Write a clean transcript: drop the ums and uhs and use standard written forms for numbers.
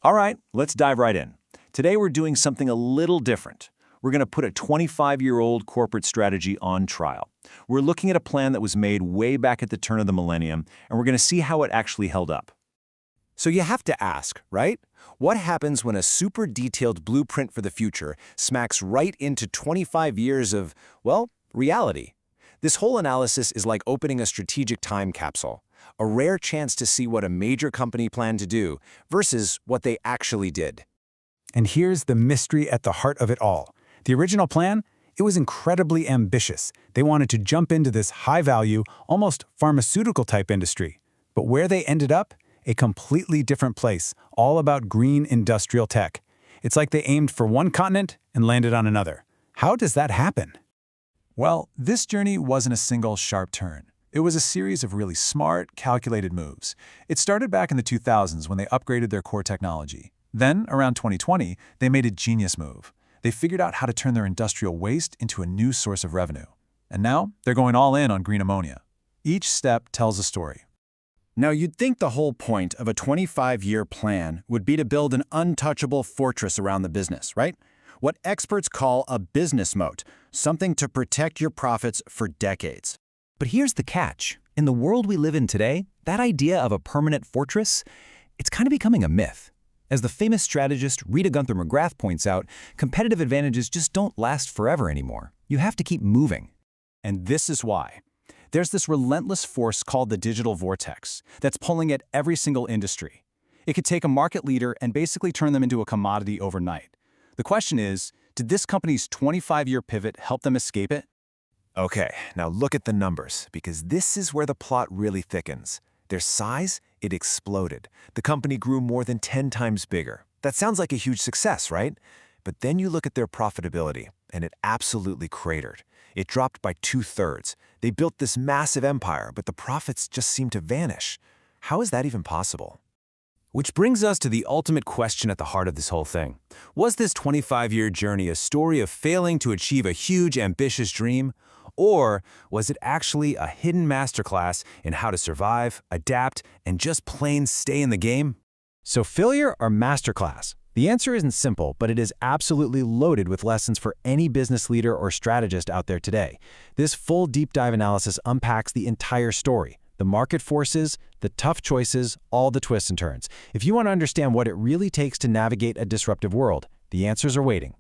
All right, let's dive right in. Today we're doing something a little different. We're going to put a 25-year-old corporate strategy on trial. We're looking at a plan that was made way back at the turn of the millennium, and we're going to see how it actually held up. So you have to ask, right? What happens when a super detailed blueprint for the future smacks right into 25 years of, well, reality? This whole analysis is like opening a strategic time capsule, a rare chance to see what a major company planned to do versus what they actually did. And here's the mystery at the heart of it all. The original plan? It was incredibly ambitious. They wanted to jump into this high-value, almost pharmaceutical-type industry. But where they ended up? A completely different place, all about green industrial tech. It's like they aimed for one continent and landed on another. How does that happen? Well, this journey wasn't a single sharp turn. It was a series of really smart, calculated moves. It started back in the 2000s when they upgraded their core technology. Then, around 2020, they made a genius move. They figured out how to turn their industrial waste into a new source of revenue. And now, they're going all in on green ammonia. Each step tells a story. Now, you'd think the whole point of a 25-year plan would be to build an untouchable fortress around the business, right? What experts call a business moat, something to protect your profits for decades. But here's the catch. In the world we live in today, that idea of a permanent fortress, it's kind of becoming a myth. As the famous strategist Rita Gunther McGrath points out, competitive advantages just don't last forever anymore. You have to keep moving. And this is why. There's this relentless force called the digital vortex that's pulling at every single industry. It could take a market leader and basically turn them into a commodity overnight. The question is, did this company's 25-year pivot help them escape it? Okay, now look at the numbers, because this is where the plot really thickens. Their size? It exploded. The company grew more than 10 times bigger. That sounds like a huge success, right? But then you look at their profitability, and it absolutely cratered. It dropped by 2/3. They built this massive empire, but the profits just seemed to vanish. How is that even possible? Which brings us to the ultimate question at the heart of this whole thing. Was this 25-year journey a story of failing to achieve a huge, ambitious dream? Or was it actually a hidden masterclass in how to survive, adapt, and just plain stay in the game? So failure or masterclass? The answer isn't simple, but it is absolutely loaded with lessons for any business leader or strategist out there today. This full deep dive analysis unpacks the entire story, the market forces, the tough choices, all the twists and turns. If you want to understand what it really takes to navigate a disruptive world, the answers are waiting.